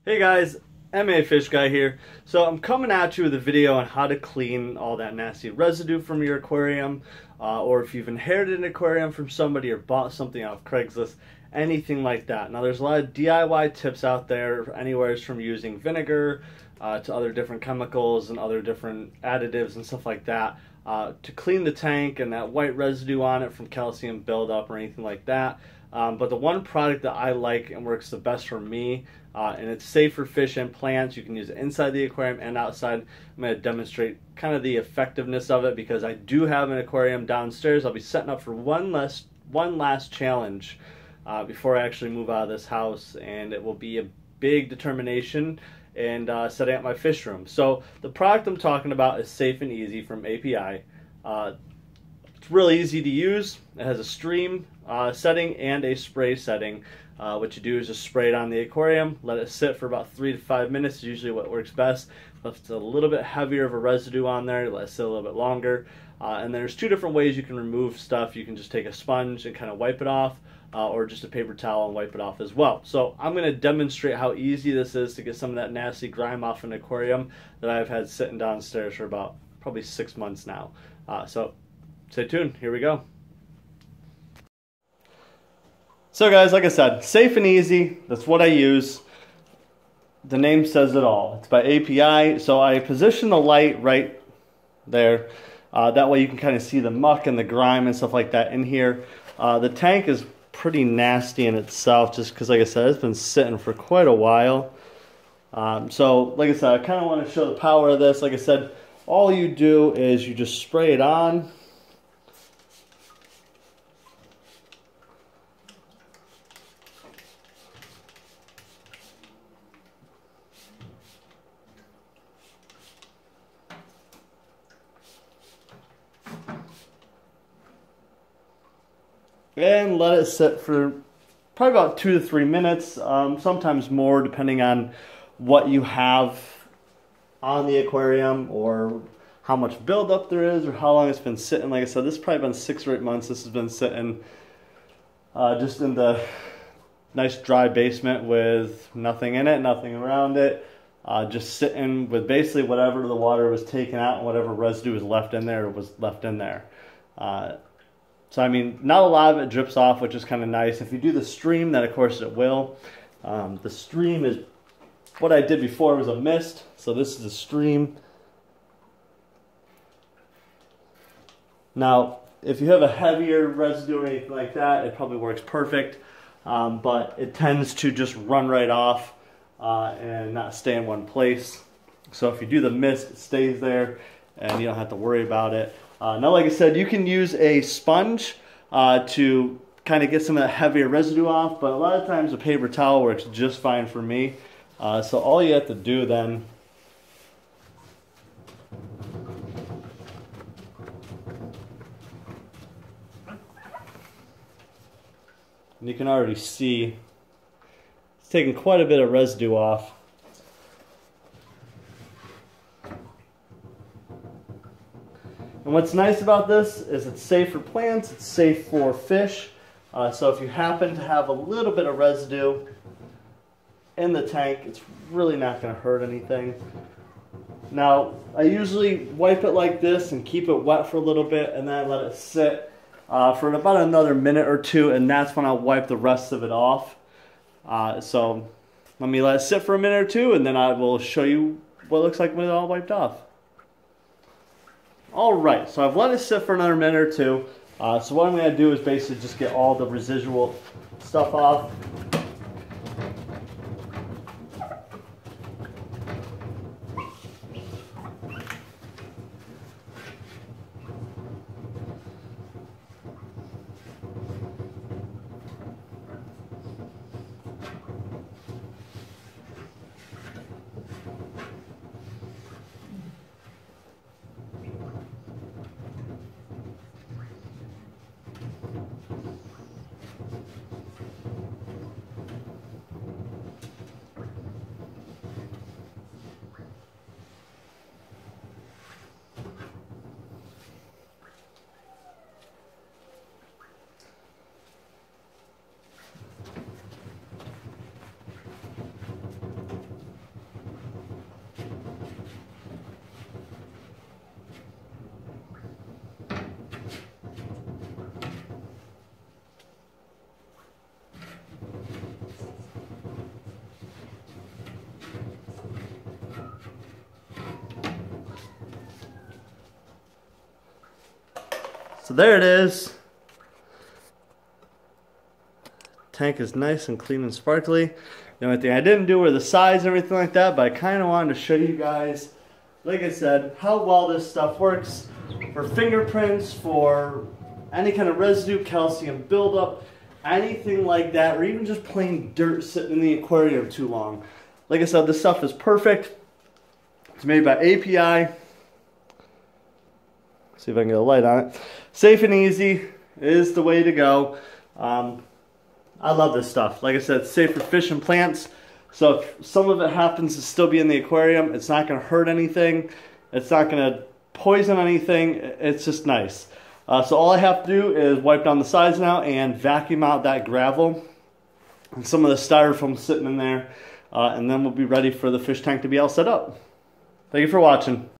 Hey guys, MA Fish Guy here. So I'm coming at you with a video on how to clean all that nasty residue from your aquarium, or if you've inherited an aquarium from somebody or bought something off Craigslist, anything like that. Now there's a lot of DIY tips out there, anywhere from using vinegar to other different chemicals and other different additives and stuff like that to clean the tank and that white residue on it from calcium buildup or anything like that. But the one product that I like and works the best for me, and it's safe for fish and plants, you can use it inside the aquarium and outside. I'm going to demonstrate kind of the effectiveness of it because I do have an aquarium downstairs. I'll be setting up for one last challenge before I actually move out of this house, and it will be a big determination and setting up my fish room. So the product I'm talking about is Safe and Easy from API. It's really easy to use. It has a stream setting and a spray setting. What you do is just spray it on the aquarium, let it sit for about 3 to 5 minutes, is usually what works best. If it's a little bit heavier of a residue on there, let it sit a little bit longer. And there's two different ways you can remove stuff. You can just take a sponge and kind of wipe it off, or just a paper towel and wipe it off as well. So I'm going to demonstrate how easy this is to get some of that nasty grime off an aquarium that I've had sitting downstairs for about probably 6 months now. So stay tuned, here we go. So guys, like I said, safe and easy, that's what I use. The name says it all. It's by API, so I position the light right there. That way you can kind of see the muck and the grime and stuff like that in here. The tank is pretty nasty in itself just because, like I said, it's been sitting for quite a while. So like I said, I kind of want to show the power of this. Like I said, all you do is you just spray it on. And let it sit for probably about 2 to 3 minutes, sometimes more depending on what you have on the aquarium or how much buildup there is or how long it's been sitting. Like I said, this has probably been 6 or 8 months. This has been sitting just in the nice dry basement with nothing in it, nothing around it, just sitting with basically whatever the water was taken out and whatever residue was left in there was left in there. So I mean, not a lot of it drips off, which is kind of nice. If you do the stream, then of course it will. The stream is, what I did before was a mist, so this is a stream. Now, if you have a heavier residue or anything like that, it probably works perfect, but it tends to just run right off and not stay in one place. So if you do the mist, it stays there and you don't have to worry about it. Now, like I said, you can use a sponge to kind of get some of that heavier residue off, but a lot of times a paper towel works just fine for me. So all you have to do then and you can already see it's taking quite a bit of residue off. And what's nice about this is it's safe for plants, it's safe for fish. So if you happen to have a little bit of residue in the tank, it's really not going to hurt anything. Now, I usually wipe it like this and keep it wet for a little bit and then let it sit for about another minute or two, and that's when I'll wipe the rest of it off. So let me let it sit for a minute or two and then I will show you what it looks like when it's all wiped off. Alright, so I've let it sit for another minute or two. So what I'm going to do is basically just get all the residual stuff off. there it is. Tank is nice and clean and sparkly. The only thing I didn't do were the sides and everything like that, but I kind of wanted to show you guys, like I said, how well this stuff works for fingerprints, for any kind of residue, calcium buildup, anything like that, or even just plain dirt sitting in the aquarium too long. Like I said, this stuff is perfect. It's made by API. See if I can get a light on it. Safe and easy is the way to go. I love this stuff. Like I said, it's safe for fish and plants. So if some of it happens to still be in the aquarium, it's not going to hurt anything. It's not going to poison anything. It's just nice. So all I have to do is wipe down the sides now and vacuum out that gravel and some of the styrofoam sitting in there. And then we'll be ready for the fish tank to be all set up. Thank you for watching.